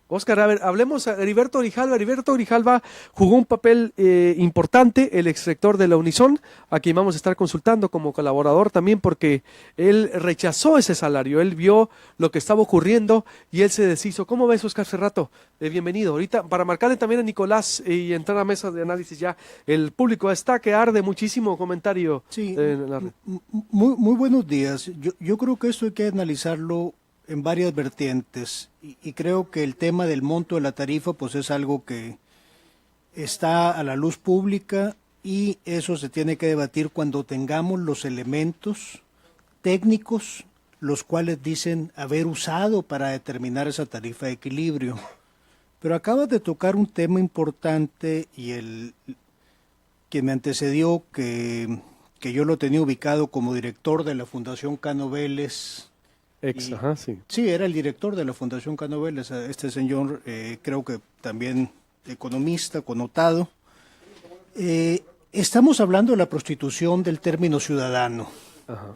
Oscar, a ver, hablemos a Heriberto Grijalva. Heriberto Grijalva jugó un papel importante, el exrector de la Unison, a quien vamos a estar consultando como colaborador también, porque él rechazó ese salario, él vio lo que estaba ocurriendo y él se deshizo. ¿Cómo ves, Oscar Ferrato? Bienvenido. Ahorita, para marcarle también a Nicolás y entrar a mesa de análisis ya, el público está que arde muchísimo comentario. Sí, En la red. muy buenos días. Yo creo que esto hay que analizarlo en varias vertientes y creo que el tema del monto de la tarifa pues es algo que está a la luz pública y eso se tiene que debatir cuando tengamos los elementos técnicos los cuales dicen haber usado para determinar esa tarifa de equilibrio. Pero acabas de tocar un tema importante y el que me antecedió, que yo lo tenía ubicado como director de la Fundación Cano Vélez. Ajá, sí. Sí, era el director de la Fundación Cano Vélez, este señor, creo que también economista, connotado. Estamos hablando de la prostitución del término ciudadano. Ajá.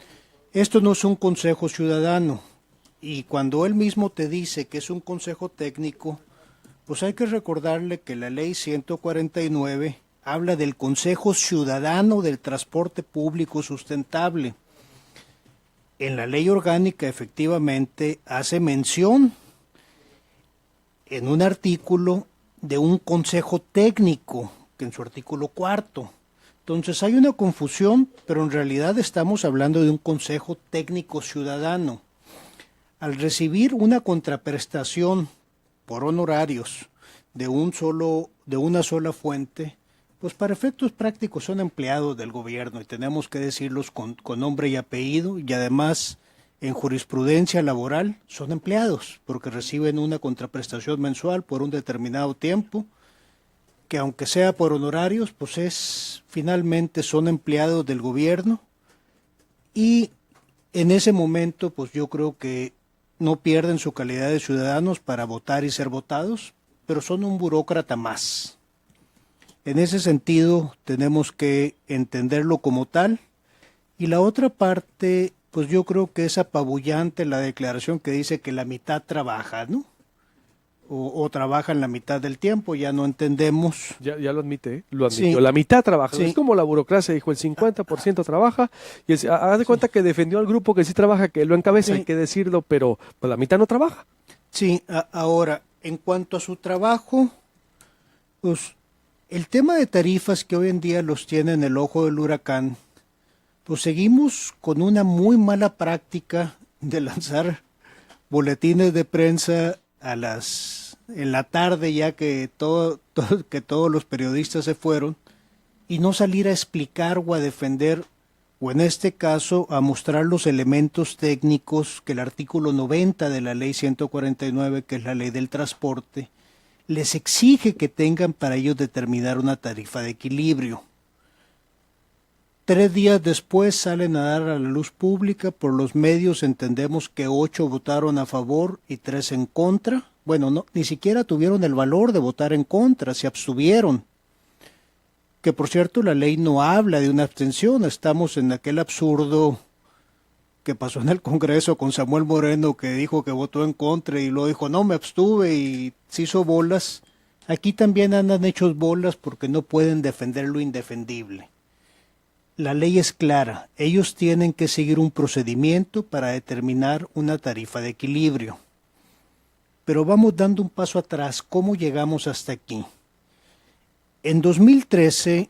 Esto no es un consejo ciudadano, y cuando él mismo te dice que es un consejo técnico, pues hay que recordarle que la ley 149 habla del Consejo Ciudadano del Transporte Público Sustentable. En la ley orgánica efectivamente hace mención en un artículo de un consejo técnico, que en su artículo 4. Entonces hay una confusión, pero en realidad estamos hablando de un consejo técnico ciudadano. Al recibir una contraprestación por honorarios de una sola fuente, pues para efectos prácticos son empleados del gobierno y tenemos que decirlos con nombre y apellido, y además en jurisprudencia laboral son empleados porque reciben una contraprestación mensual por un determinado tiempo, que aunque sea por honorarios, pues finalmente son empleados del gobierno, y en ese momento pues yo creo que no pierden su calidad de ciudadanos para votar y ser votados, pero son un burócrata más. En ese sentido tenemos que entenderlo como tal. Y la otra parte, pues yo creo que es apabullante la declaración que dice que la mitad trabaja, ¿no? O trabaja en la mitad del tiempo, ya no entendemos. Ya lo admite, ¿eh? Lo admitió. Sí. La mitad trabaja. Sí. Es como la burocracia, dijo, el 50% trabaja. Y haz de cuenta que defendió al grupo que sí trabaja, que lo encabeza, Sí. hay que decirlo, pero pues, la mitad no trabaja. Sí, ahora, en cuanto a su trabajo, pues el tema de tarifas que hoy en día los tiene en el ojo del huracán, pues seguimos con una muy mala práctica de lanzar boletines de prensa en la tarde, ya que que todos los periodistas se fueron, y no salir a explicar o a defender, o en este caso a mostrar los elementos técnicos que el artículo 90 de la ley 149, que es la ley del transporte, les exige que tengan para ellos determinar una tarifa de equilibrio. 3 días después salen a dar a la luz pública, por los medios entendemos que 8 votaron a favor y 3 en contra. Bueno, no, ni siquiera tuvieron el valor de votar en contra, se abstuvieron. Que por cierto la ley no habla de una abstención, estamos en aquel absurdo que pasó en el Congreso con Samuel Moreno, que dijo que votó en contra y luego dijo no, me abstuve, y se hizo bolas. Aquí también andan hechos bolas porque no pueden defender lo indefendible. La ley es clara, ellos tienen que seguir un procedimiento para determinar una tarifa de equilibrio. Pero vamos dando un paso atrás, ¿cómo llegamos hasta aquí? En 2007,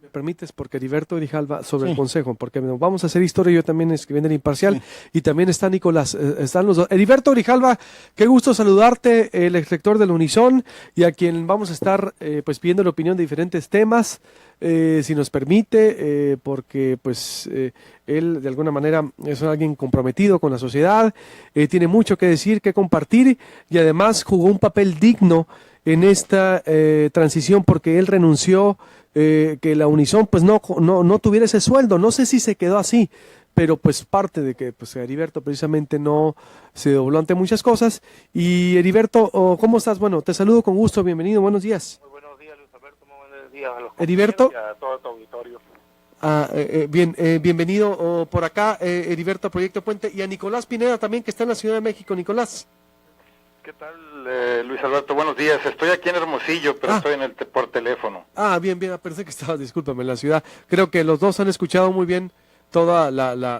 Me permites, porque Heriberto Grijalva sobre Sí. el consejo, porque vamos a hacer historia, yo también escribiendo en Imparcial, Sí. y también está Nicolás, están los dos. Heriberto Grijalva, qué gusto saludarte, el exrector del Unison, y a quien vamos a estar pues pidiendo la opinión de diferentes temas, si nos permite, porque pues él de alguna manera es alguien comprometido con la sociedad, tiene mucho que decir, que compartir, y además jugó un papel digno en esta transición, porque él renunció, que la Unison pues no tuviera ese sueldo. No sé si se quedó así, pero pues parte de que pues Heriberto precisamente no se dobló ante muchas cosas. Y Heriberto, ¿cómo estás? Bueno, te saludo con gusto, bienvenido, buenos días. Muy buenos días, Luis Alberto, muy buenos días a los Heriberto. compañeros y a todo tu auditorio. Bienvenido por acá, Heriberto, a Proyecto Puente, y a Nicolás Pineda también, que está en la Ciudad de México. Nicolás. ¿Qué tal, Luis Alberto? Buenos días. Estoy aquí en Hermosillo, pero estoy por teléfono. Bien, pensé que estaba, discúlpame, en la ciudad. Creo que los dos han escuchado muy bien toda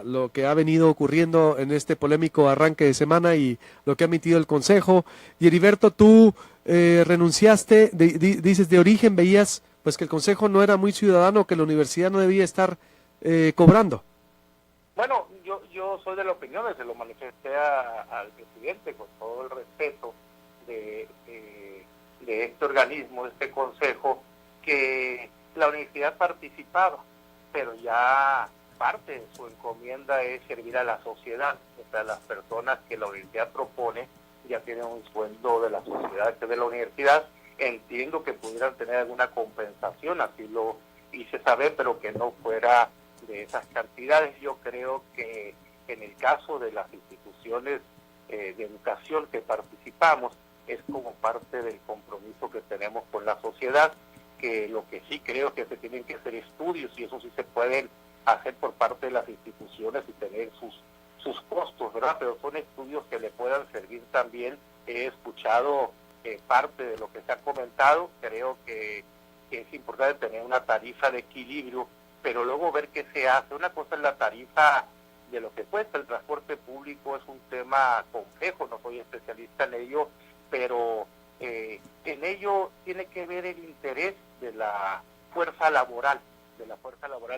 lo que ha venido ocurriendo en este polémico arranque de semana y lo que ha emitido el Consejo. Y Heriberto, tú renunciaste, dices de origen, veías pues que el Consejo no era muy ciudadano, que la universidad no debía estar cobrando. Bueno, yo soy de la opinión, se lo manifesté al presidente con todo el respeto de este organismo, de este consejo, que la universidad participaba, pero ya parte de su encomienda es servir a la sociedad. O sea, las personas que la universidad propone ya tienen un sueldo de la sociedad, que de la universidad. Entiendo que pudieran tener alguna compensación, así lo hice saber, pero que no fuera de esas cantidades. Yo creo que en el caso de las instituciones de educación que participamos, es como parte del compromiso que tenemos con la sociedad, que lo que sí creo es que se tienen que hacer estudios, y eso sí se pueden hacer por parte de las instituciones y tener sus costos, ¿verdad? Pero son estudios que le puedan servir también. He escuchado parte de lo que se ha comentado. Creo que es importante tener una tarifa de equilibrio, pero luego ver qué se hace. Una cosa es la tarifa de lo que cuesta el transporte público, es un tema complejo, no soy especialista en ello, pero en ello tiene que ver el interés de la fuerza laboral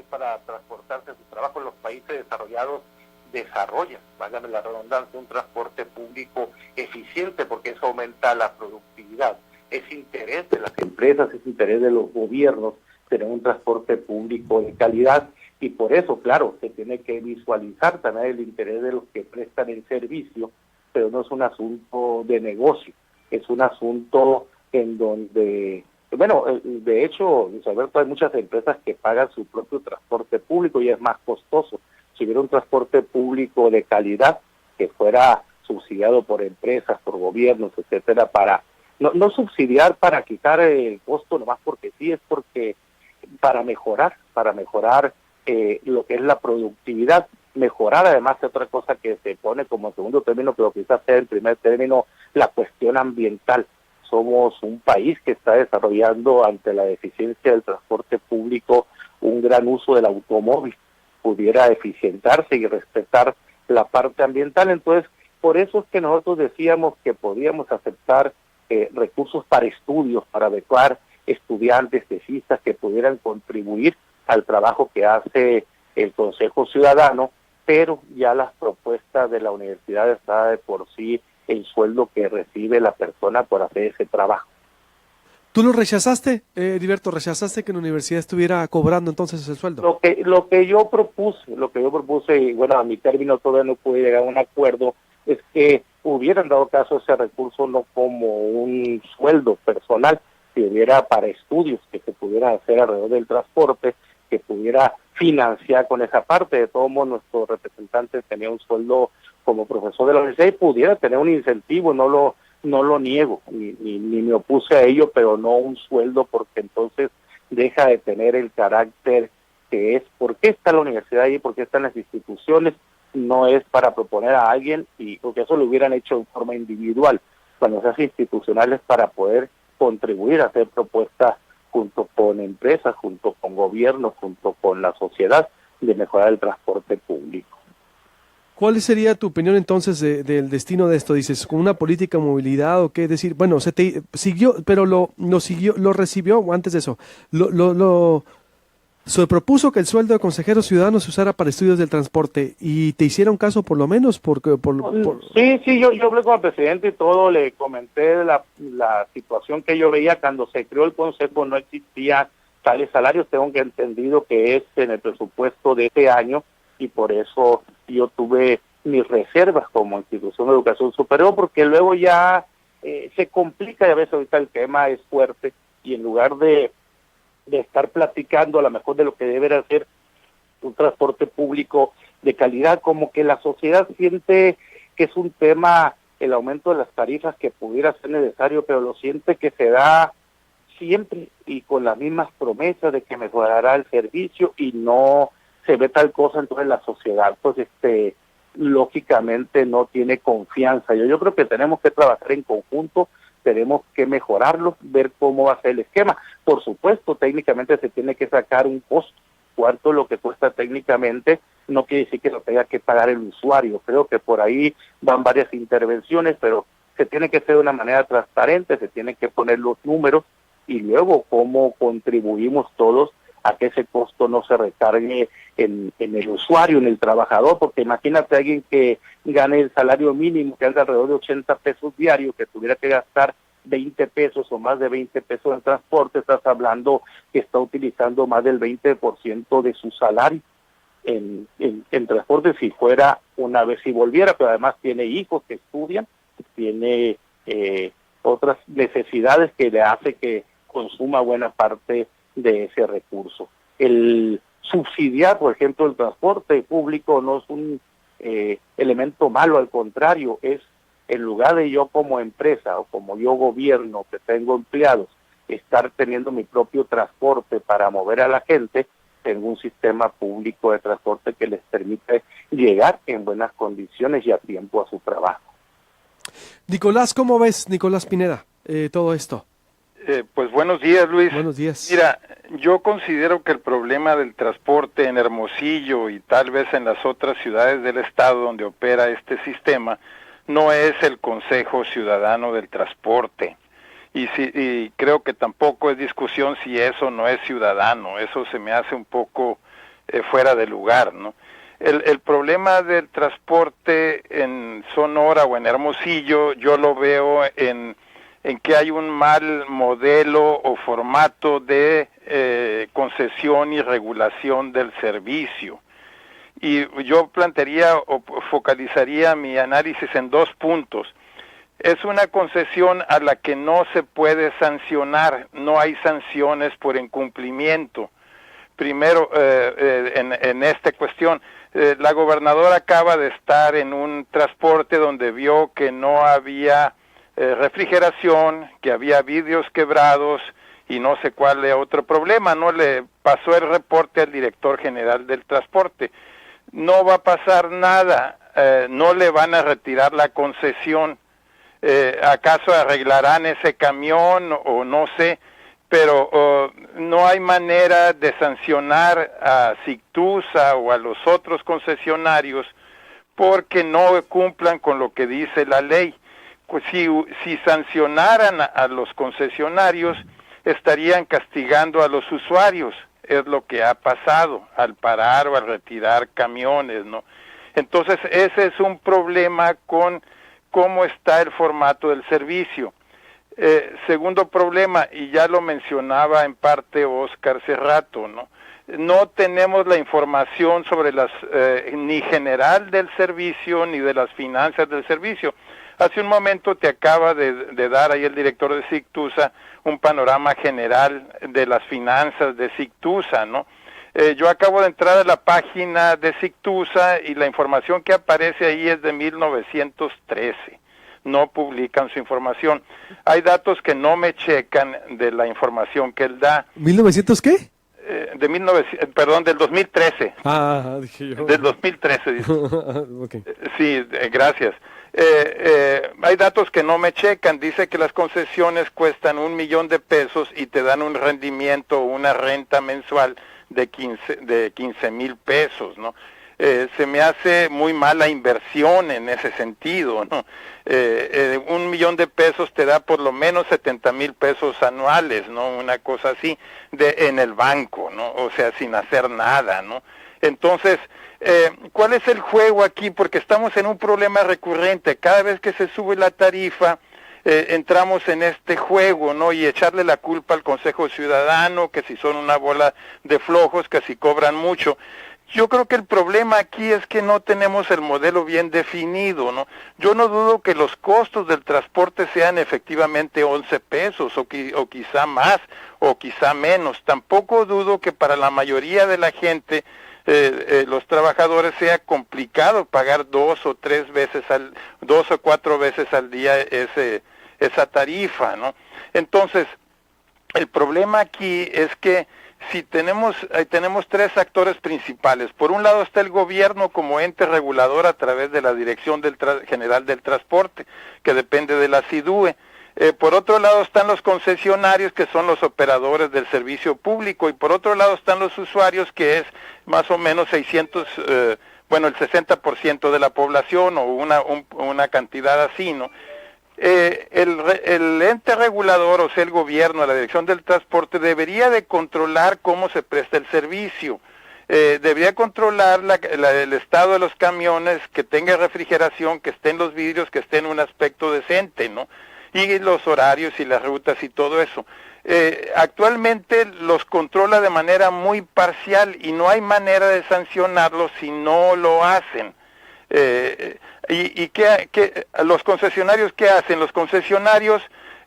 para transportarse a su trabajo. En los países desarrollados desarrollan, válgame la redundancia, un transporte público eficiente, porque eso aumenta la productividad. Es interés de las empresas, es interés de los gobiernos tener un transporte público de calidad, y por eso, claro, se tiene que visualizar también el interés de los que prestan el servicio, pero no es un asunto de negocio, es un asunto en donde, bueno, de hecho, Luis Alberto, hay muchas empresas que pagan su propio transporte público y es más costoso. Si hubiera un transporte público de calidad que fuera subsidiado por empresas, por gobiernos, etcétera, para no subsidiar para quitar el costo nomás porque sí, es porque para mejorar lo que es la productividad, mejorar además de otra cosa que se pone como segundo término, pero quizás sea el primer término, la cuestión ambiental. Somos un país que está desarrollando, ante la deficiencia del transporte público, un gran uso del automóvil. Pudiera eficientarse y respetar la parte ambiental. Entonces, por eso es que nosotros decíamos que podíamos aceptar recursos para estudios, para adecuar estudiantes, tesistas que pudieran contribuir al trabajo que hace el Consejo Ciudadano, pero ya las propuestas de la universidad está de por sí el sueldo que recibe la persona por hacer ese trabajo. ¿Tú lo rechazaste, Heriberto? ¿Rechazaste que la universidad estuviera cobrando entonces el sueldo? Lo que yo propuse, y bueno, a mi término todavía no pude llegar a un acuerdo, es que hubieran dado caso ese recurso no como un sueldo personal, que hubiera para estudios que se pudiera hacer alrededor del transporte, que pudiera financiar con esa parte. De todos modos, nuestro representante tenía un sueldo como profesor de la universidad y pudiera tener un incentivo, no lo niego, ni me opuse a ello, pero no un sueldo, porque entonces deja de tener el carácter que es. ¿Por qué está la universidad ahí? ¿Por qué están las instituciones? No es para proponer a alguien, y porque eso lo hubieran hecho en forma individual. Cuando se hace institucional es para poder contribuir a hacer propuestas junto con empresas, junto con gobiernos, junto con la sociedad, de mejorar el transporte público. ¿Cuál sería tu opinión entonces del destino de esto? Dices, ¿con una política de movilidad o qué? Es decir, bueno, se te siguió, pero lo recibió, o antes de eso, se propuso que el sueldo de consejeros ciudadanos se usara para estudios del transporte, y te hicieron caso por lo menos, Sí, yo hablé con el presidente y todo, le comenté la situación que yo veía cuando se creó el consejo. No existía tales salarios, tengo que entendido que es en el presupuesto de este año, y por eso yo tuve mis reservas como institución de educación superior, porque luego ya se complica, y a veces ahorita el tema es fuerte, y en lugar de estar platicando a lo mejor de lo que debe hacer un transporte público de calidad, como que la sociedad siente que es un tema, el aumento de las tarifas, que pudiera ser necesario, pero lo siente que se da siempre y con las mismas promesas de que mejorará el servicio, y no se ve tal cosa. Entonces la sociedad pues lógicamente no tiene confianza. Yo creo que tenemos que trabajar en conjunto, tenemos que mejorarlo, ver cómo va a ser el esquema. Por supuesto, técnicamente se tiene que sacar un costo. Cuarto, lo que cuesta técnicamente no quiere decir que lo tenga que pagar el usuario. Creo que por ahí van varias intervenciones, pero se tiene que hacer de una manera transparente, se tienen que poner los números y luego cómo contribuimos todos a que ese costo no se recargue en el usuario, en el trabajador, porque imagínate a alguien que gane el salario mínimo, que anda alrededor de 80 pesos diarios, que tuviera que gastar 20 pesos o más de 20 pesos en transporte, estás hablando que está utilizando más del 20% de su salario en transporte si fuera una vez, si volviera, pero además tiene hijos que estudian, tiene otras necesidades que le hace que consuma buena parte de ese recurso. El subsidiar, por ejemplo, el transporte público no es un elemento malo, al contrario, es en lugar de yo como empresa o como yo gobierno que tengo empleados, estar teniendo mi propio transporte para mover a la gente, tengo un sistema público de transporte que les permite llegar en buenas condiciones y a tiempo a su trabajo. Nicolás, ¿cómo ves, Nicolás Pineda, todo esto? Pues buenos días, Luis. Buenos días. Mira, yo considero que el problema del transporte en Hermosillo y tal vez en las otras ciudades del estado donde opera este sistema no es el Consejo Ciudadano del Transporte. Y creo que tampoco es discusión si eso no es ciudadano. Eso se me hace un poco fuera de lugar, ¿no? El problema del transporte en Sonora o en Hermosillo yo lo veo en que hay un mal modelo o formato de concesión y regulación del servicio. Y yo plantearía o focalizaría mi análisis en 2 puntos. Es una concesión a la que no se puede sancionar, no hay sanciones por incumplimiento. Primero, en esta cuestión, la gobernadora acaba de estar en un transporte donde vio que no había refrigeración, que había vidrios quebrados y no sé cuál es otro problema, no le pasó el reporte al director general del transporte. No va a pasar nada, no le van a retirar la concesión, ¿acaso arreglarán ese camión o no sé? Pero no hay manera de sancionar a Sictusa o a los otros concesionarios porque no cumplan con lo que dice la ley. Pues si sancionaran a los concesionarios, estarían castigando a los usuarios, es lo que ha pasado al parar o al retirar camiones, ¿no? Entonces ese es un problema con cómo está el formato del servicio. Segundo problema, y ya lo mencionaba en parte Oscar hace rato, ¿no? No tenemos la información sobre ni general del servicio, ni de las finanzas del servicio. Hace un momento te acaba de dar ahí el director de Sictusa un panorama general de las finanzas de Sictusa, ¿no? Yo acabo de entrar a la página de Sictusa y la información que aparece ahí es de 1913. No publican su información. Hay datos que no me checan de la información que él da. ¿1900 qué? Del 2013. Dije yo. Del 2013, dice. Okay. Sí, gracias. Hay datos que no me checan. Dice que las concesiones cuestan $1,000,000 y te dan un rendimiento o una renta mensual de 15,000 pesos, ¿no? Se me hace muy mala inversión en ese sentido, ¿no? $1,000,000 te da por lo menos 70,000 pesos anuales, ¿no? Una cosa así en el banco, ¿no? O sea, sin hacer nada, ¿no? Entonces, ¿cuál es el juego aquí? Porque estamos en un problema recurrente. Cada vez que se sube la tarifa, entramos en este juego, ¿no? Y echarle la culpa al Consejo Ciudadano, que si son una bola de flojos, que si cobran mucho. Yo creo que el problema aquí es que no tenemos el modelo bien definido, ¿no? Yo no dudo que los costos del transporte sean efectivamente 11 pesos, o quizá más, o quizá menos. Tampoco dudo que para la mayoría de la gente, los trabajadores, sea complicado pagar 2 o 4 veces al día esa tarifa, ¿no? Entonces, el problema aquí es que si tenemos tres actores principales. Por un lado está el gobierno como ente regulador a través de la Dirección General del Transporte, que depende de la SIDUE. Por otro lado están los concesionarios, que son los operadores del servicio público, y por otro lado están los usuarios, que es más o menos 600, el 60% de la población, o una cantidad así, ¿no? El ente regulador, o sea, el gobierno, la Dirección del Transporte, debería de controlar cómo se presta el servicio. Debería controlar el estado de los camiones, que tenga refrigeración, que estén los vidrios, que esté en un aspecto decente, ¿no? Y los horarios y las rutas y todo eso. Actualmente los controla de manera muy parcial y no hay manera de sancionarlos si no lo hacen. Los concesionarios, ¿qué hacen? Los concesionarios,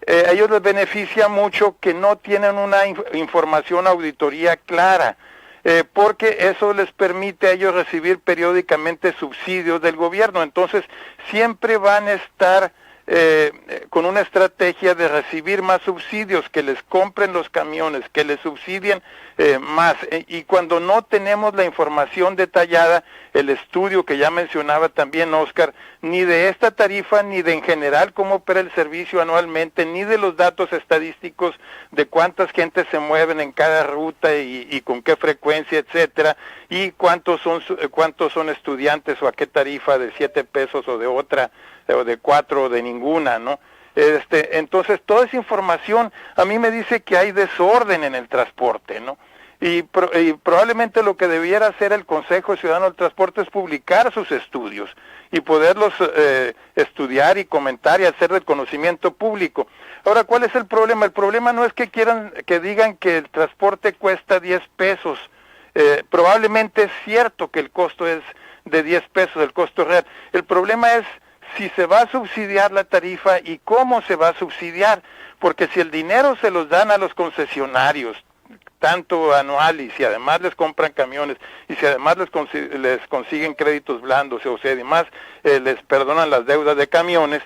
a ellos les beneficia mucho que no tienen una información, auditoría clara, porque eso les permite a ellos recibir periódicamente subsidios del gobierno. Entonces siempre van a estar con una estrategia de recibir más subsidios, que les compren los camiones, que les subsidien más, y cuando no tenemos la información detallada, el estudio que ya mencionaba también Oscar, ni de esta tarifa, ni de en general cómo opera el servicio anualmente, ni de los datos estadísticos de cuántas gentes se mueven en cada ruta y con qué frecuencia, etcétera, y cuántos son estudiantes, o a qué tarifa, de 7 pesos o de otra, o de 4 o de ninguna, ¿no? Entonces toda esa información a mí me dice que hay desorden en el transporte, ¿no? Y probablemente lo que debiera hacer el Consejo Ciudadano del Transporte es publicar sus estudios y poderlos estudiar y comentar y hacer del conocimiento público. Ahora, ¿cuál es el problema? El problema no es que digan que el transporte cuesta 10 pesos. Probablemente es cierto que el costo es de 10 pesos, el costo real. El problema es si se va a subsidiar la tarifa y cómo se va a subsidiar, porque si el dinero se los dan a los concesionarios, tanto anual, y si además les compran camiones, y si además les consiguen créditos blandos, o sea, además les perdonan las deudas de camiones,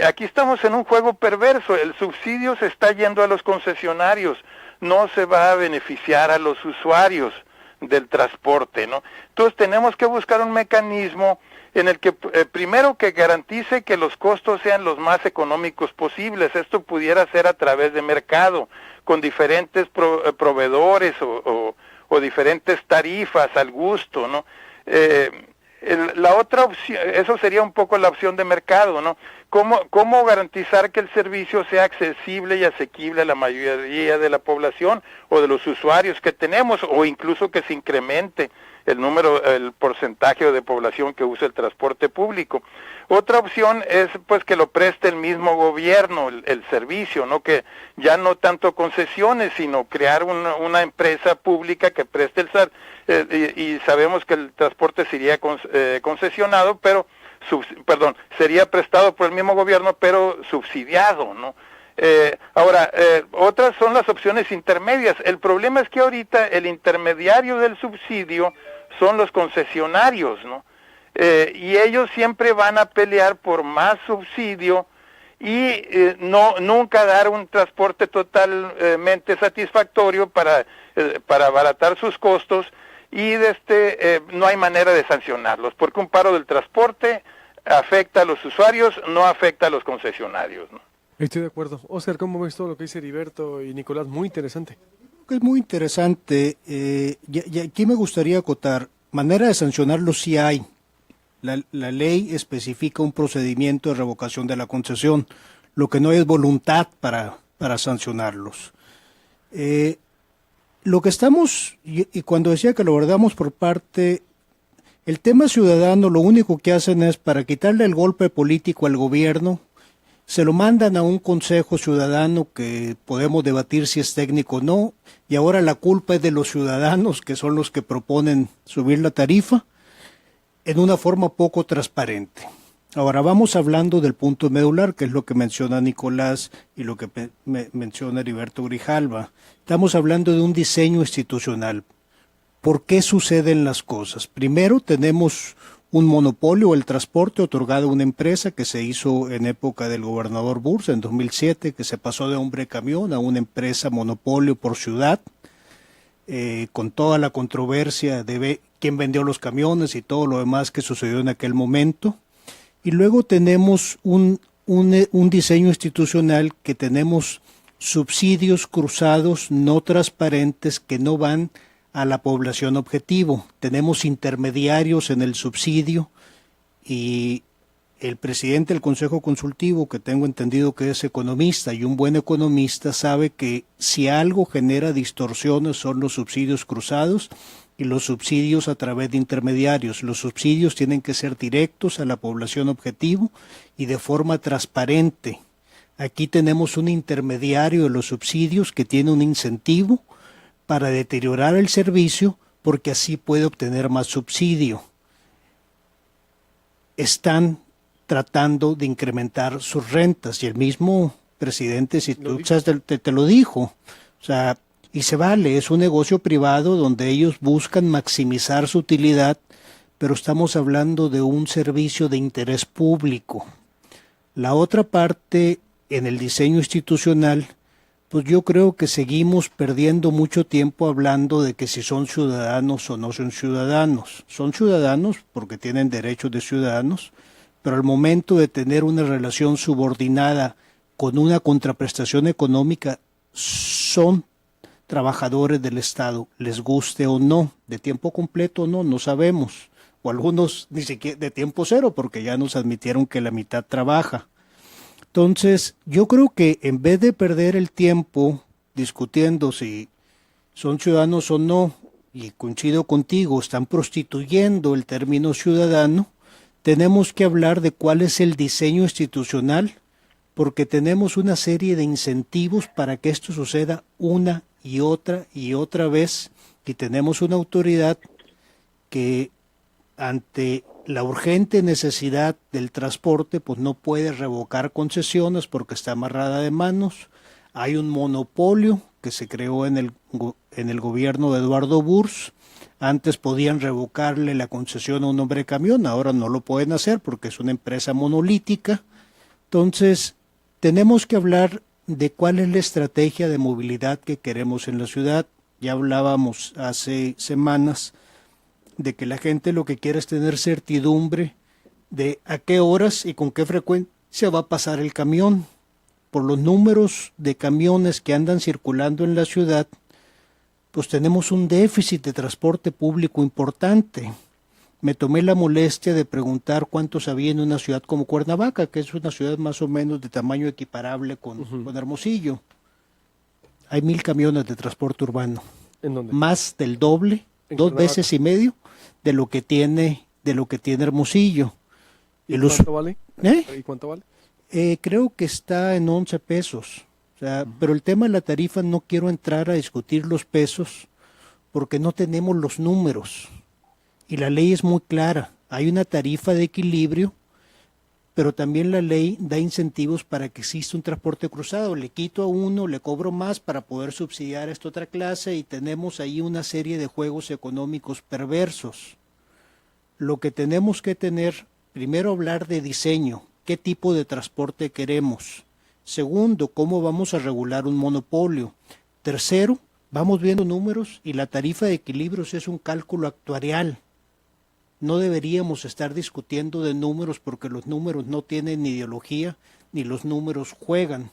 aquí estamos en un juego perverso. El subsidio se está yendo a los concesionarios, no se va a beneficiar a los usuarios del transporte, ¿no? Entonces tenemos que buscar un mecanismo en el que primero que garantice que los costos sean los más económicos posibles. Esto pudiera ser a través de mercado, con diferentes proveedores o diferentes tarifas al gusto, ¿no? La otra opción, eso sería un poco la opción de mercado, ¿no? ¿Cómo garantizar que el servicio sea accesible y asequible a la mayoría de la población o de los usuarios que tenemos, o incluso que se incremente el porcentaje de población que usa el transporte público? Otra opción es pues que lo preste el mismo gobierno, el servicio, ¿no? Que ya no tanto concesiones, sino crear una empresa pública que preste el servicio, y sabemos que el transporte sería concesionado, pero sería prestado por el mismo gobierno, pero subsidiado, ¿no? Ahora, otras son las opciones intermedias. El problema es que ahorita el intermediario del subsidio son los concesionarios, ¿no? Y ellos siempre van a pelear por más subsidio y nunca dar un transporte totalmente satisfactorio para abaratar sus costos, y no hay manera de sancionarlos, porque un paro del transporte afecta a los usuarios, no afecta a los concesionarios, ¿no? Estoy de acuerdo. Oscar, ¿cómo ves todo lo que dice Heriberto y Nicolás? Muy interesante. Es muy interesante. Y aquí me gustaría acotar, manera de sancionarlo sí hay. La ley especifica un procedimiento de revocación de la concesión. Lo que no hay es voluntad para sancionarlos. Lo que estamos, y cuando decía que lo abordamos por parte, el tema ciudadano, lo único que hacen es, para quitarle el golpe político al gobierno, se lo mandan a un consejo ciudadano que podemos debatir si es técnico o no, y ahora la culpa es de los ciudadanos, que son los que proponen subir la tarifa, en una forma poco transparente. Ahora vamos hablando del punto medular, que es lo que menciona Nicolás y lo que menciona Heriberto Grijalva. Estamos hablando de un diseño institucional. ¿Por qué suceden las cosas? Primero, tenemos un monopolio, el transporte, otorgado a una empresa que se hizo en época del gobernador Bursa, en 2007, que se pasó de hombre camión a una empresa monopolio por ciudad. con toda la controversia de quién vendió los camiones y todo lo demás que sucedió en aquel momento. Y luego tenemos un diseño institucional que tenemos subsidios cruzados no transparentes que no van a la población objetivo. Tenemos intermediarios en el subsidio y el presidente del Consejo Consultivo, que tengo entendido que es economista y un buen economista, sabe que si algo genera distorsiones son los subsidios cruzados y los subsidios a través de intermediarios. Los subsidios tienen que ser directos a la población objetivo y de forma transparente. Aquí tenemos un intermediario de los subsidios que tiene un incentivo para deteriorar el servicio porque así puede obtener más subsidio. Están tratando de incrementar sus rentas y el mismo presidente Situxas te lo dijo. O sea, y se vale, es un negocio privado donde ellos buscan maximizar su utilidad, pero estamos hablando de un servicio de interés público. La otra parte, en el diseño institucional, pues yo creo que seguimos perdiendo mucho tiempo hablando de que si son ciudadanos o no son ciudadanos. Son ciudadanos porque tienen derechos de ciudadanos, pero al momento de tener una relación subordinada con una contraprestación económica, son trabajadores del Estado, les guste o no, de tiempo completo o no, no sabemos, o algunos ni siquiera de tiempo cero, porque ya nos admitieron que la mitad trabaja. Entonces, yo creo que en vez de perder el tiempo discutiendo si son ciudadanos o no, y coincido contigo, están prostituyendo el término ciudadano, tenemos que hablar de cuál es el diseño institucional, porque tenemos una serie de incentivos para que esto suceda una y otra vez, y tenemos una autoridad que ante la urgente necesidad del transporte, pues no puede revocar concesiones porque está amarrada de manos. Hay un monopolio que se creó en el gobierno de Eduardo Burs. Antes podían revocarle la concesión a un hombre de camión, ahora no lo pueden hacer porque es una empresa monolítica. Entonces, tenemos que hablar de cuál es la estrategia de movilidad que queremos en la ciudad. Ya hablábamos hace semanas de que la gente lo que quiere es tener certidumbre de a qué horas y con qué frecuencia va a pasar el camión. Por los números de camiones que andan circulando en la ciudad, pues tenemos un déficit de transporte público importante. Me tomé la molestia de preguntar cuántos había en una ciudad como Cuernavaca, que es una ciudad más o menos de tamaño equiparable con Hermosillo. Hay 1,000 camiones de transporte urbano. ¿En dónde? Más del doble, 2 veces y medio de lo que tiene Hermosillo. ¿Y cuánto vale? ¿Eh? ¿Y cuánto vale? Creo que está en 11 pesos. O sea, pero el tema de la tarifa no quiero entrar a discutir los pesos porque no tenemos los números. Y la ley es muy clara. Hay una tarifa de equilibrio, pero también la ley da incentivos para que exista un transporte cruzado. Le quito a uno, le cobro más para poder subsidiar a esta otra clase y tenemos ahí una serie de juegos económicos perversos. Lo que tenemos que tener, primero hablar de diseño, qué tipo de transporte queremos. Segundo, cómo vamos a regular un monopolio. Tercero, vamos viendo números y la tarifa de equilibrios es un cálculo actuarial. No deberíamos estar discutiendo de números porque los números no tienen ideología ni los números juegan.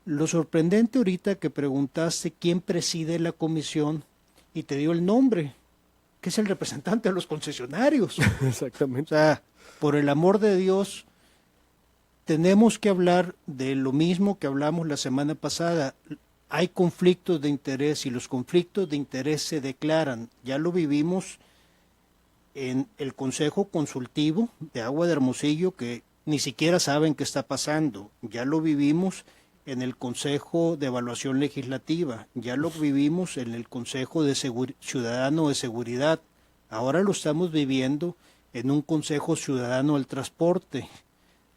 Lo sorprendente ahorita que preguntaste quién preside la comisión y te dio el nombre, que es el representante de los concesionarios. Exactamente. O sea, por el amor de Dios, tenemos que hablar de lo mismo que hablamos la semana pasada. Hay conflictos de interés y los conflictos de interés se declaran. Ya lo vivimos en el Consejo Consultivo de Agua de Hermosillo, que ni siquiera saben qué está pasando. Ya lo vivimos en el Consejo de Evaluación Legislativa. Ya lo vivimos en el Consejo de Ciudadano de Seguridad. Ahora lo estamos viviendo en un Consejo Ciudadano del Transporte.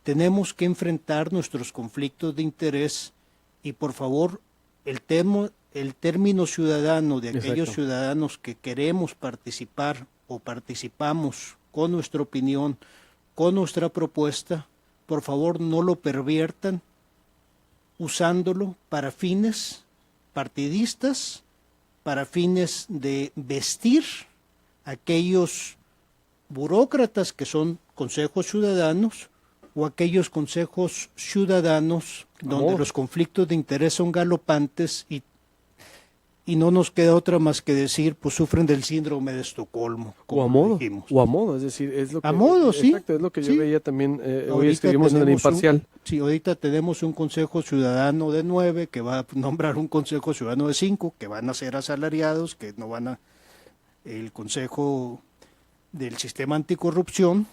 Tenemos que enfrentar nuestros conflictos de interés y, por favor, el término ciudadano de aquellos Exacto. ciudadanos que queremos participar o participamos con nuestra opinión, con nuestra propuesta, por favor no lo perviertan usándolo para fines partidistas para fines de vestir a aquellos burócratas que son consejos ciudadanos o aquellos consejos ciudadanos donde los conflictos de interés son galopantes y no nos queda otra más que decir, pues sufren del síndrome de Estocolmo, como O a modo, dijimos. o a modo, es decir, es lo que... A modo, sí. Exacto, es lo que yo Sí. veía también, hoy Ahorita escribimos en el tenemos Imparcial. Sí, ahorita tenemos un Consejo Ciudadano de 9 que va a nombrar un Consejo Ciudadano de 5 que van a ser asalariados, que no van a... El Consejo del Sistema Anticorrupción,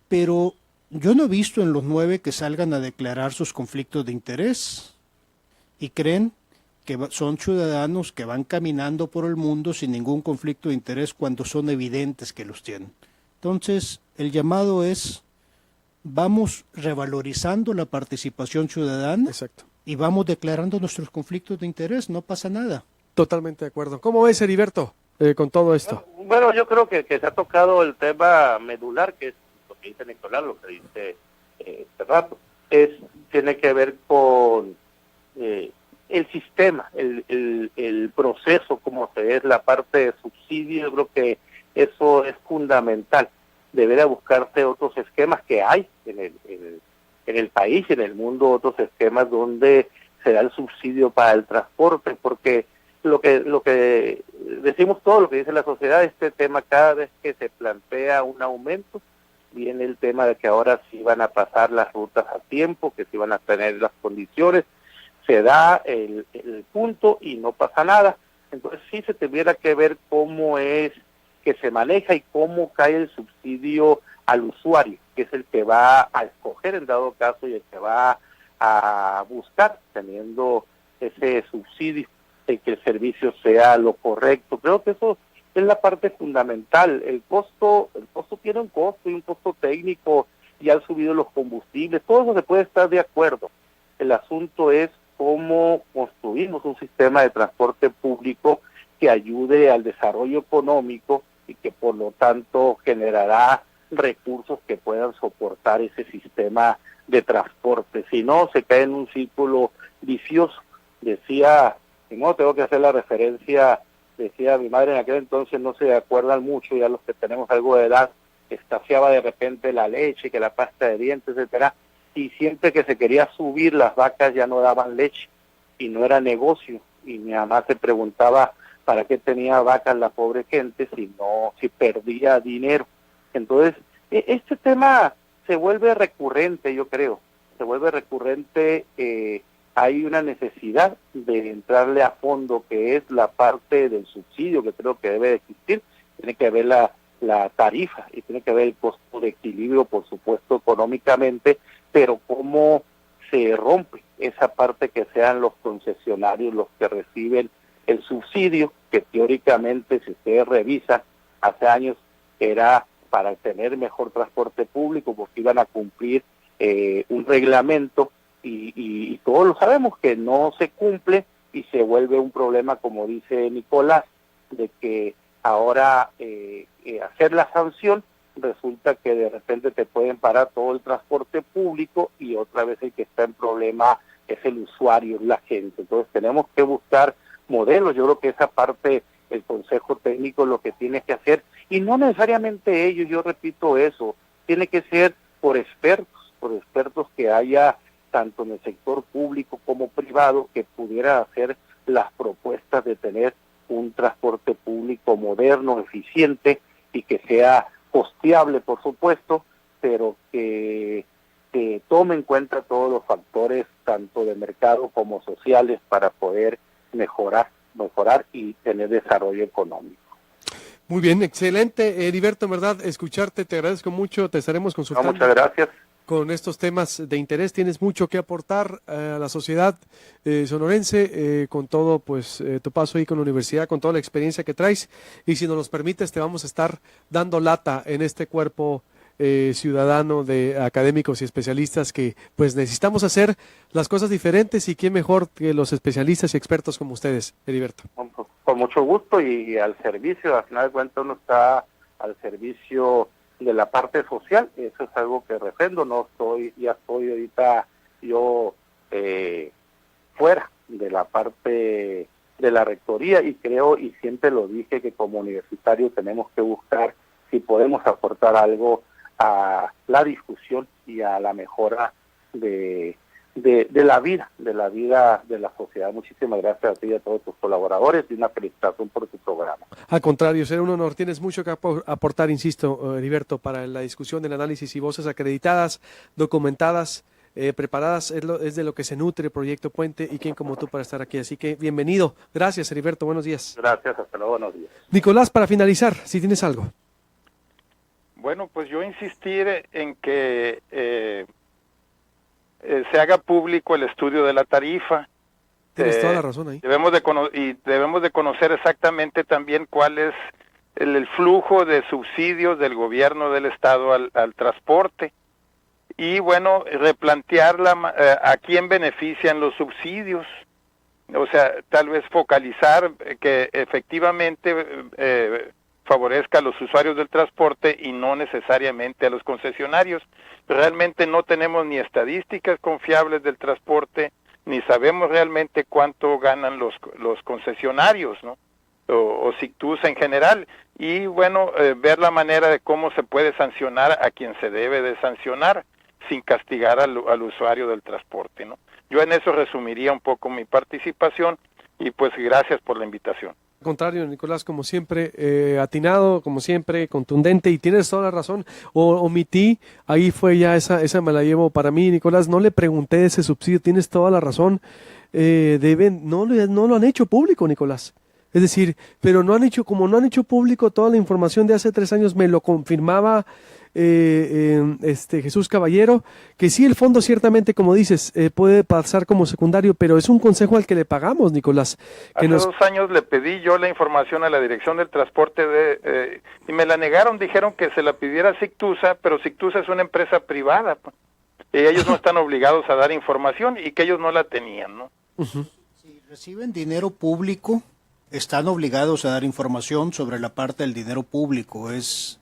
pero yo no he visto en los 9 que salgan a declarar sus conflictos de interés y creen que son ciudadanos que van caminando por el mundo sin ningún conflicto de interés cuando son evidentes que los tienen. Entonces, el llamado es, vamos revalorizando la participación ciudadana Exacto. y vamos declarando nuestros conflictos de interés, no pasa nada. Totalmente de acuerdo. ¿Cómo ves, Heriberto, con todo esto? Bueno, yo creo que se ha tocado el tema medular, que es lo que dice Nicolás, lo que dice este rato. Tiene que ver con el sistema, el proceso, como se es la parte de subsidio. Yo creo que eso es fundamental. Debería buscarse otros esquemas que hay en el país, en el mundo, otros esquemas donde se da el subsidio para el transporte, porque lo que decimos todo, lo que dice la sociedad, este tema cada vez que se plantea un aumento, viene el tema de que ahora sí van a pasar las rutas a tiempo, que sí van a tener las condiciones, se da el punto y no pasa nada. Entonces sí se tuviera que ver cómo es que se maneja y cómo cae el subsidio al usuario, que es el que va a escoger en dado caso y el que va a buscar teniendo ese subsidio, de que el servicio sea lo correcto. Creo que eso es la parte fundamental. El costo tiene un costo y un costo técnico, y han subido los combustibles, todo eso se puede estar de acuerdo. El asunto es cómo construimos un sistema de transporte público que ayude al desarrollo económico y que por lo tanto generará recursos que puedan soportar ese sistema de transporte. Si no, se cae en un círculo vicioso. Decía, y no tengo que hacer la referencia, decía mi madre en aquel entonces, no se acuerdan mucho, ya los que tenemos algo de edad, escaseaba de repente la leche, que la pasta de dientes, etcétera, y siempre que se quería subir las vacas ya no daban leche y no era negocio, y mi mamá se preguntaba para qué tenía vacas la pobre gente si perdía dinero. Entonces este tema se vuelve recurrente, yo creo, se vuelve recurrente. Hay una necesidad de entrarle a fondo, que es la parte del subsidio, que creo que debe de existir. Tiene que haber la tarifa y tiene que haber el costo de equilibrio, por supuesto, económicamente, pero cómo se rompe esa parte, que sean los concesionarios los que reciben el subsidio, que teóricamente, si ustedes revisan, hace años era para tener mejor transporte público, porque iban a cumplir un reglamento, y todos lo sabemos que no se cumple, y se vuelve un problema, como dice Nicolás, de que ahora hacer la sanción resulta que de repente te pueden parar todo el transporte público, y otra vez el que está en problema es el usuario, la gente. Entonces tenemos que buscar modelos. Yo creo que esa parte el Consejo Técnico lo que tiene que hacer, y no necesariamente ellos, yo repito eso, tiene que ser por expertos que haya tanto en el sector público como privado, que pudiera hacer las propuestas de tener un transporte público moderno, eficiente, y que sea costeable, por supuesto, pero que tome en cuenta todos los factores, tanto de mercado como sociales, para poder mejorar y tener desarrollo económico. Muy bien, excelente, Heriberto, en verdad, escucharte, te agradezco mucho, te estaremos consultando. Muchas gracias. Con estos temas de interés, tienes mucho que aportar a la sociedad sonorense, con todo pues tu paso ahí con la universidad, con toda la experiencia que traes, y si nos los permites te vamos a estar dando lata en este cuerpo ciudadano de académicos y especialistas, que pues necesitamos hacer las cosas diferentes, y quién mejor que los especialistas y expertos como ustedes, Heriberto. Con mucho gusto, y al servicio, al final de cuentas uno está al servicio de la parte social. Eso es algo que refrendo. Ya estoy ahorita yo fuera de la parte de la rectoría, y creo, y siempre lo dije, que como universitarios tenemos que buscar si podemos aportar algo a la discusión y a la mejora de la vida de la sociedad. Muchísimas gracias a ti y a todos tus colaboradores, y una felicitación por tu programa. Al contrario, será un honor. Tienes mucho que aportar, insisto, Heriberto, para la discusión, del análisis, y voces acreditadas, documentadas, preparadas, es de lo que se nutre Proyecto Puente, y quién como tú para estar aquí. Así que bienvenido. Gracias, Heriberto. Buenos días. Gracias, hasta luego, buenos días. Nicolás, para finalizar, si tienes algo. Bueno, pues yo insistir en que se haga público el estudio de la tarifa. Tienes toda la razón ahí. Debemos de conocer exactamente también cuál es el flujo de subsidios del gobierno del estado al transporte, y bueno, replantear a quién benefician los subsidios. O sea, tal vez focalizar que efectivamente favorezca a los usuarios del transporte y no necesariamente a los concesionarios. Realmente no tenemos ni estadísticas confiables del transporte, ni sabemos realmente cuánto ganan los concesionarios, ¿no? O SICTUS en general. Y bueno, ver la manera de cómo se puede sancionar a quien se debe de sancionar sin castigar al usuario del transporte, ¿no? Yo en eso resumiría un poco mi participación, y pues gracias por la invitación. Al contrario, Nicolás, como siempre, atinado, como siempre, contundente, y tienes toda la razón. Omití, ahí fue ya, esa me la llevo para mí, Nicolás, no le pregunté ese subsidio, tienes toda la razón. No lo han hecho público, Nicolás. Es decir, pero como no han hecho público toda la información de hace 3 años, me lo confirmaba Jesús Caballero, que sí, el fondo ciertamente, como dices, puede pasar como secundario, pero es un consejo al que le pagamos, Nicolás. Hace 2 años le pedí yo la información a la Dirección del Transporte y me la negaron, dijeron que se la pidiera a SICTUSA, pero SICTUSA es una empresa privada, y ellos no están obligados a dar información, y que ellos no la tenían, ¿no? Uh-huh. Si reciben dinero público, están obligados a dar información sobre la parte del dinero público. Es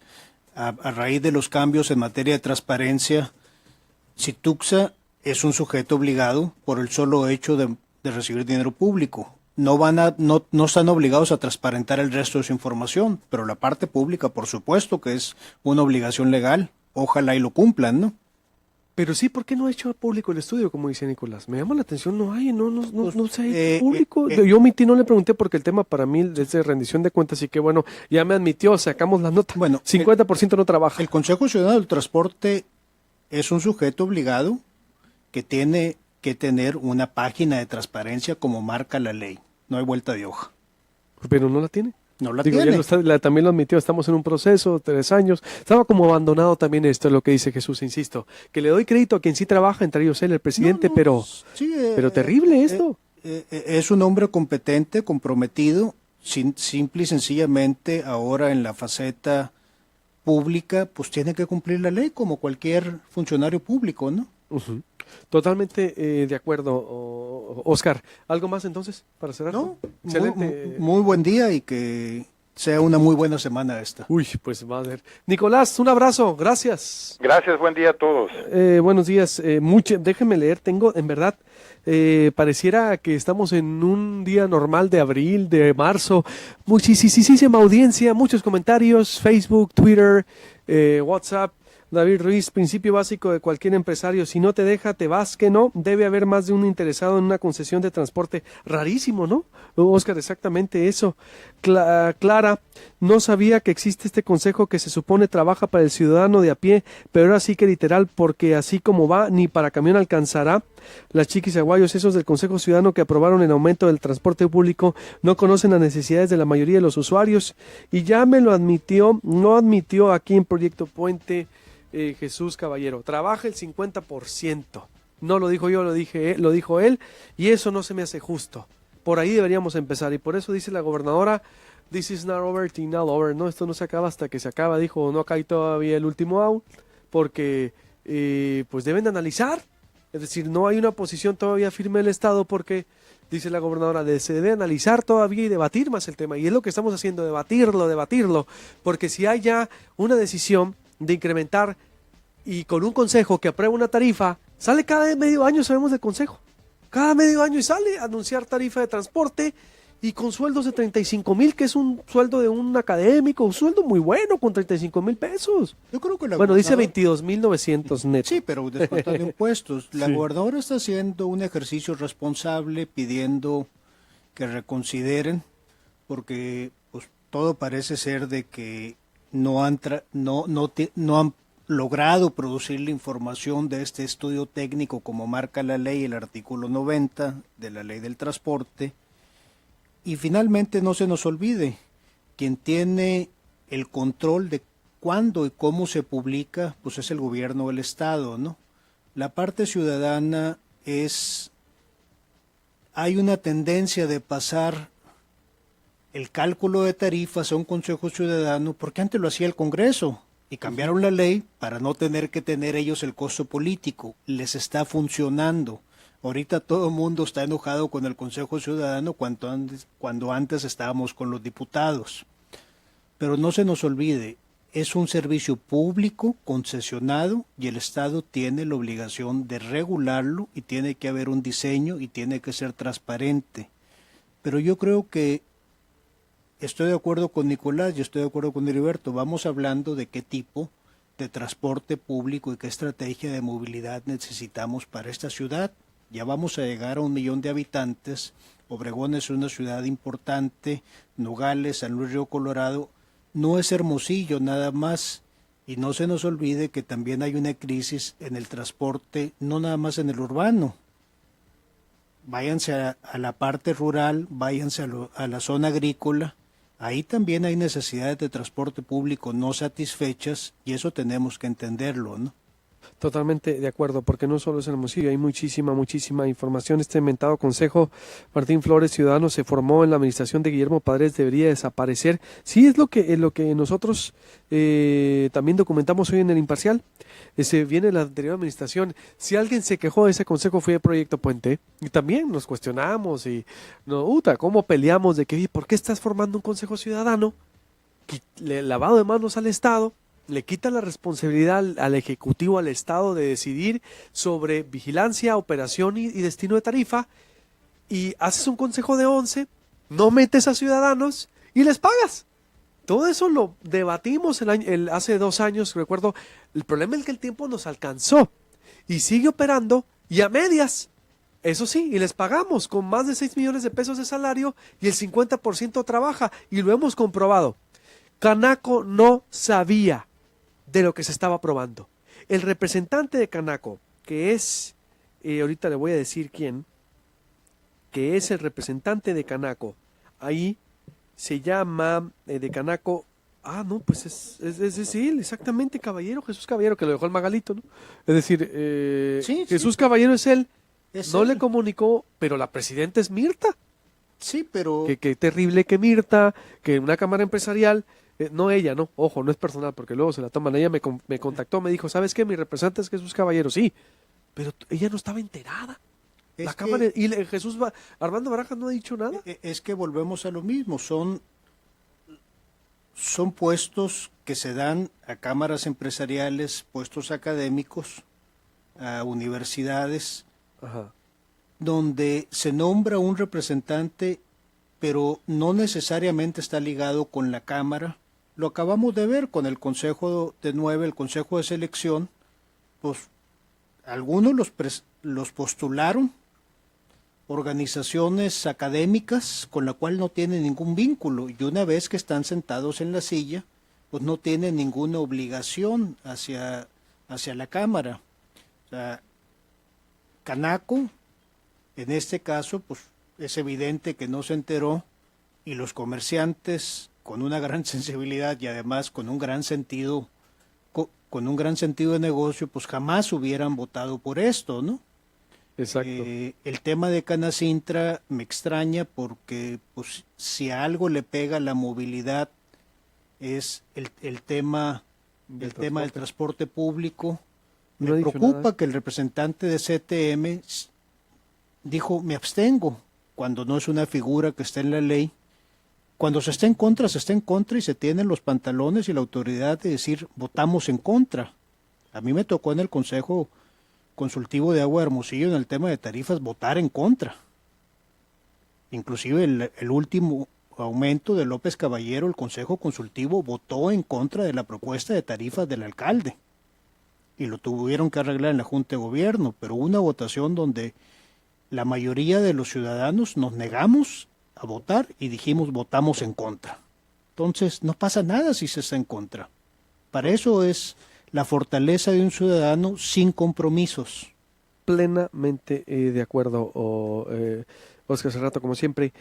a raíz de los cambios en materia de transparencia, SICTUSA es un sujeto obligado por el solo hecho de recibir dinero público. No están obligados a transparentar el resto de su información, pero la parte pública, por supuesto, que es una obligación legal. Ojalá y lo cumplan, ¿no? Pero sí, ¿por qué no ha hecho público el estudio, como dice Nicolás? Me llama la atención, no se ha hecho público. Yo omití, no le pregunté, porque el tema para mí es de rendición de cuentas, así que bueno, ya me admitió, sacamos la nota. Bueno, 50% no trabaja. El Consejo Ciudadano del Transporte es un sujeto obligado que tiene que tener una página de transparencia como marca la ley. No hay vuelta de hoja. Pero no la tiene. No la tiene. También lo admitió, estamos en un proceso, 3 años. Estaba como abandonado también, esto es lo que dice Jesús, insisto. Que le doy crédito a quien sí trabaja, entre ellos él, el presidente, pero terrible esto. Es un hombre competente, comprometido, simple y sencillamente ahora en la faceta pública, pues tiene que cumplir la ley como cualquier funcionario público, ¿no? Uh-huh. Totalmente de acuerdo, Oscar. ¿Algo más entonces para cerrar? No, excelente. Muy buen día y que sea una muy buena semana esta. Uy, pues va a ver. Nicolás, un abrazo, gracias. Gracias, buen día a todos. Buenos días, déjenme leer, tengo, en verdad, pareciera que estamos en un día normal de abril, de marzo, muchísima audiencia, muchos comentarios, Facebook, Twitter, WhatsApp. David Ruiz, principio básico de cualquier empresario, si no te deja, te vas, que no, debe haber más de un interesado en una concesión de transporte. Rarísimo, ¿no? Oscar, exactamente eso. Clara, no sabía que existe este consejo que se supone trabaja para el ciudadano de a pie, pero ahora sí que literal, porque así como va, ni para camión alcanzará. Las chiquis aguayos, esos del Consejo Ciudadano que aprobaron el aumento del transporte público, no conocen las necesidades de la mayoría de los usuarios, y ya me lo admitió, no admitió aquí en Proyecto Puente, Jesús Caballero, trabaja el 50%, no lo dijo yo, lo dijo él, y eso no se me hace justo. Por ahí deberíamos empezar, y por eso dice la gobernadora, this is not over till not over, no, esto no se acaba hasta que se acaba, dijo, no acá hay todavía el último out, porque pues deben analizar, es decir, no hay una posición todavía firme del Estado, porque dice la gobernadora, se debe analizar todavía y debatir más el tema, y es lo que estamos haciendo, debatirlo, porque si hay ya una decisión de incrementar y con un consejo que aprueba una tarifa, sale cada medio año, sabemos del consejo, cada medio año y sale a anunciar tarifa de transporte, y con sueldos de 35,000, que es un sueldo de un académico, un sueldo muy bueno con 35,000 pesos. Yo creo que la Bueno, dice gobernadora- 22,900 netos. Sí, pero descontando impuestos. La Sí. gobernadora está haciendo un ejercicio responsable pidiendo que reconsideren, porque pues todo parece ser de que no han logrado producir la información de este estudio técnico como marca la ley, el artículo 90 de la ley del transporte. Y finalmente no se nos olvide, quien tiene el control de cuándo y cómo se publica, pues es el gobierno del Estado, ¿no? La parte ciudadana hay una tendencia de pasar el cálculo de tarifas a un consejo ciudadano, porque antes lo hacía el Congreso y cambiaron la ley para no tener que tener ellos el costo político. Les está funcionando. Ahorita todo el mundo está enojado con el Consejo Ciudadano cuando antes estábamos con los diputados. Pero no se nos olvide, es un servicio público concesionado y el Estado tiene la obligación de regularlo y tiene que haber un diseño y tiene que ser transparente. Pero yo creo que estoy de acuerdo con Nicolás y estoy de acuerdo con Heriberto. Vamos hablando de qué tipo de transporte público y qué estrategia de movilidad necesitamos para esta ciudad. Ya vamos a llegar a 1 millón de habitantes. Obregón es una ciudad importante. Nogales, San Luis Río Colorado. No es Hermosillo nada más. Y no se nos olvide que también hay una crisis en el transporte, no nada más en el urbano. Váyanse a la parte rural, váyanse a la zona agrícola. Ahí también hay necesidades de transporte público no satisfechas y eso tenemos que entenderlo, ¿no? Totalmente de acuerdo, porque no solo es Hermosillo, hay muchísima información. Este inventado Consejo Martín Flores Ciudadano se formó en la administración de Guillermo Padres, debería desaparecer. Sí, es lo que nosotros también documentamos hoy en el Imparcial. Se viene la anterior administración. Si alguien se quejó de ese consejo fue el Proyecto Puente, y también nos cuestionamos y cómo peleamos de que, ¿por qué estás formando un Consejo Ciudadano? Lavado de manos al Estado. Le quita la responsabilidad al Ejecutivo, al Estado, de decidir sobre vigilancia, operación y destino de tarifa, y haces un consejo de 11, no metes a ciudadanos y les pagas. Todo eso lo debatimos hace 2 años, recuerdo. El problema es que el tiempo nos alcanzó y sigue operando y a medias. Eso sí, y les pagamos con más de 6 millones de pesos de salario y el 50% trabaja, y lo hemos comprobado. Canaco no sabía de lo que se estaba probando. El representante de Canaco, que es, ahorita le voy a decir quién, que es el representante de Canaco, ahí se llama de Canaco, pues es él, exactamente, Caballero, Jesús Caballero, que lo dejó el Magalito, ¿no? Es decir, Sí, Jesús Caballero es él, Es no él. le comunicó, pero la presidenta es Mirta. Sí, pero Qué terrible que Mirta, que una cámara empresarial, no ella, no, ojo, no es personal, porque luego se la toman. Ella me contactó, me dijo, ¿sabes qué? Mi representante es Jesús Caballero, sí, pero ella no estaba enterada. es La que- cámara, Armando Barajas no ha dicho nada. es que volvemos a lo mismo, son puestos que se dan a cámaras empresariales, puestos académicos, a universidades, Ajá. donde se nombra un representante, pero no necesariamente está ligado con la Cámara. Lo acabamos de ver con el Consejo de 9, el Consejo de Selección, pues algunos los postularon, organizaciones académicas con la cual no tienen ningún vínculo, y una vez que están sentados en la silla, pues no tienen ninguna obligación hacia la Cámara. O sea, Canaco, en este caso, pues es evidente que no se enteró, y los comerciantes, con una gran sensibilidad y además con un gran sentido de negocio, pues jamás hubieran votado por esto, ¿no? Exacto. El tema de Canacintra me extraña porque pues si a algo le pega la movilidad es el tema del transporte público. No ha Me dicho preocupa nada. que el representante de CTM dijo me abstengo cuando no es una figura que está en la ley. Cuando se está en contra y se tienen los pantalones y la autoridad de decir votamos en contra. A mí me tocó en el Consejo Consultivo de Agua de Hermosillo en el tema de tarifas votar en contra. Inclusive el último aumento de López Caballero, el Consejo Consultivo votó en contra de la propuesta de tarifas del alcalde y lo tuvieron que arreglar en la Junta de Gobierno, pero hubo una votación donde la mayoría de los ciudadanos nos negamos a votar y dijimos votamos en contra. Entonces no pasa nada si se está en contra. Para eso es la fortaleza de un ciudadano sin compromisos. Plenamente de acuerdo, Oscar Cerrato, como siempre.